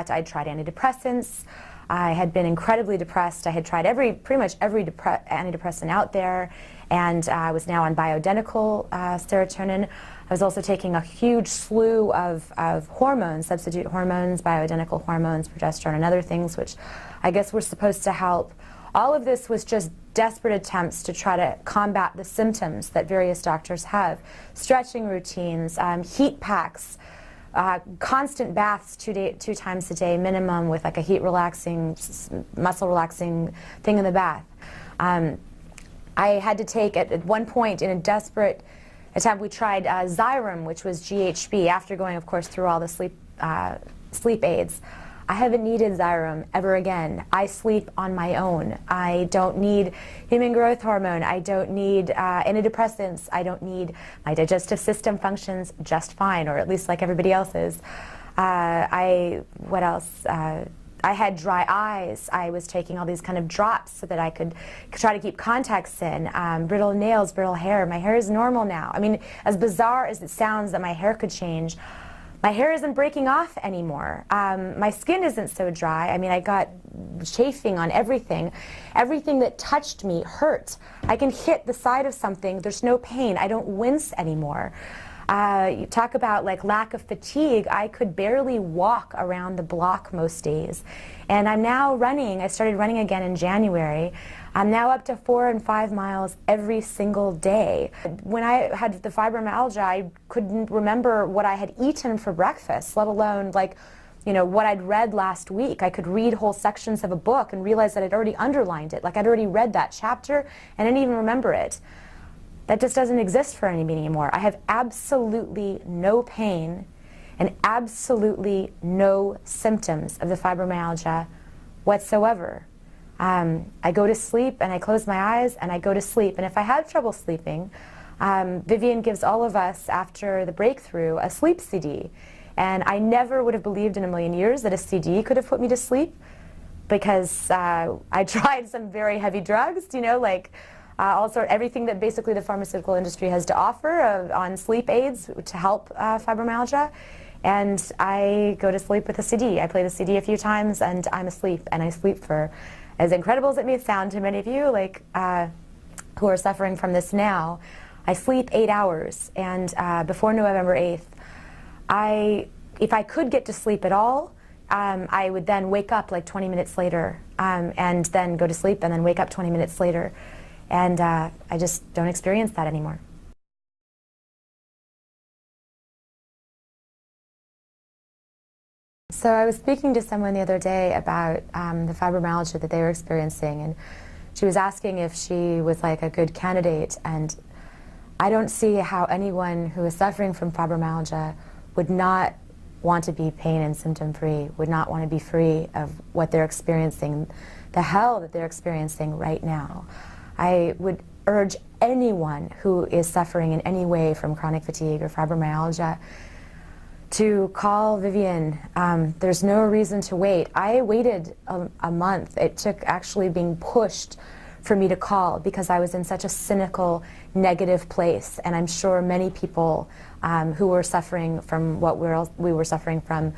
I tried antidepressants. I had been incredibly depressed. I had tried pretty much every antidepressant out there, and I was now on bioidentical serotonin. I was also taking a huge slew of hormones, substitute hormones, bioidentical hormones, progesterone, and other things, which I guess were supposed to help. All of this was just desperate attempts to try to combat the symptoms that various doctors have. Stretching routines, heat packs, constant baths 2 times a day minimum with like a heat relaxing, muscle relaxing thing in the bath. I had to take, at one point in a desperate attempt, we tried Xyrem, which was GHB, after going, of course, through all the sleep aids. I haven't needed Xyrem ever again. I sleep on my own. I don't need human growth hormone. I don't need antidepressants. I don't need, my digestive system functions just fine, or at least like everybody else's. What else? I had dry eyes. I was taking all these kind of drops so that I could try to keep contacts in. Brittle nails, brittle hair. My hair is normal now. I mean, as bizarre as it sounds that my hair could change, my hair isn't breaking off anymore. My skin isn't so dry. I mean, I got chafing on everything. Everything that touched me hurt. I can hit the side of something, there's no pain. I don't wince anymore. You talk about like lack of fatigue. I could barely walk around the block most days. And I'm now running. I started running again in January. I'm now up to 4 and 5 miles every single day. When I had the fibromyalgia, I couldn't remember what I had eaten for breakfast, let alone like, you know, what I'd read last week. I could read whole sections of a book and realize that I'd already underlined it. Like I'd already read that chapter and I didn't even remember it. That just doesn't exist for anybody anymore. I have absolutely no pain and absolutely no symptoms of the fibromyalgia whatsoever. I go to sleep and I close my eyes and I go to sleep. And if I have trouble sleeping, Vivian gives all of us, after the breakthrough, a sleep CD. And I never would have believed in a million years that a CD could have put me to sleep, because I tried some very heavy drugs, you know, like everything that basically the pharmaceutical industry has to offer on sleep aids to help fibromyalgia. And I go to sleep with a CD. I play the CD a few times and I'm asleep, and I sleep for, as incredible as it may sound to many of you, like who are suffering from this now, I sleep 8 hours. And before November 8th, if I could get to sleep at all, I would then wake up like 20 minutes later and then go to sleep and then wake up 20 minutes later. And I just don't experience that anymore. So I was speaking to someone the other day about the fibromyalgia that they were experiencing, and she was asking if she was like a good candidate. And I don't see how anyone who is suffering from fibromyalgia would not want to be pain and symptom free, would not want to be free of what they're experiencing, the hell that they're experiencing right now. I would urge anyone who is suffering in any way from chronic fatigue or fibromyalgia to call Vivian. There's no reason to wait. I waited a month. It took actually being pushed for me to call, because I was in such a cynical, negative place. And I'm sure many people who were suffering from what we were suffering from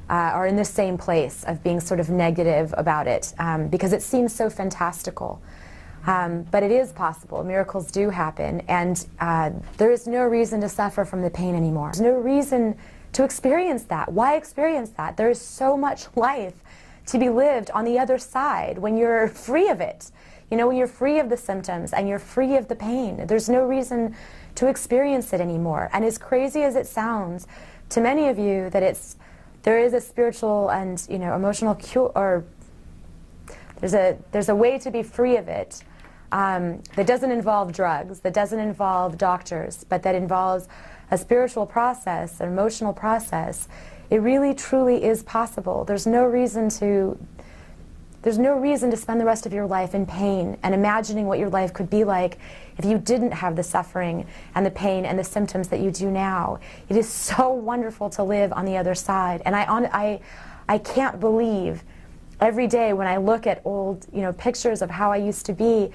are in the same place of being sort of negative about it, because it seems so fantastical. But it is possible. Miracles do happen. And there is no reason to suffer from the pain anymore. There's no reason to experience that. Why experience that? There is so much life to be lived on the other side when you're free of it. You know, when you're free of the symptoms and you're free of the pain. There's no reason to experience it anymore. And as crazy as it sounds to many of you, that there is a spiritual and, you know, emotional cure, or there's a way to be free of it that doesn't involve drugs, that doesn't involve doctors, but that involves a spiritual process, an emotional process. It really, truly is possible. There's no reason to spend the rest of your life in pain and imagining what your life could be like if you didn't have the suffering and the pain and the symptoms that you do now. It is so wonderful to live on the other side. And I can't believe every day when I look at old, you know, pictures of how I used to be.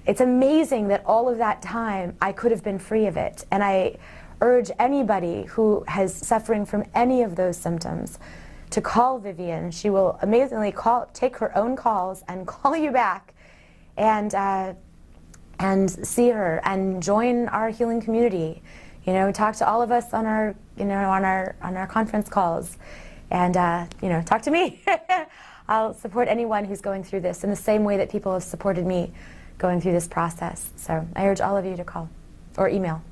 It's amazing that all of that time I could have been free of it. And I urge anybody who is suffering from any of those symptoms to call Vivian. She will amazingly take her own calls and call you back, and see her and join our healing community. You know, talk to all of us on our, you know, on our conference calls, and you know, talk to me. I'll support anyone who's going through this in the same way that people have supported me going through this process. So I urge all of you to call or email.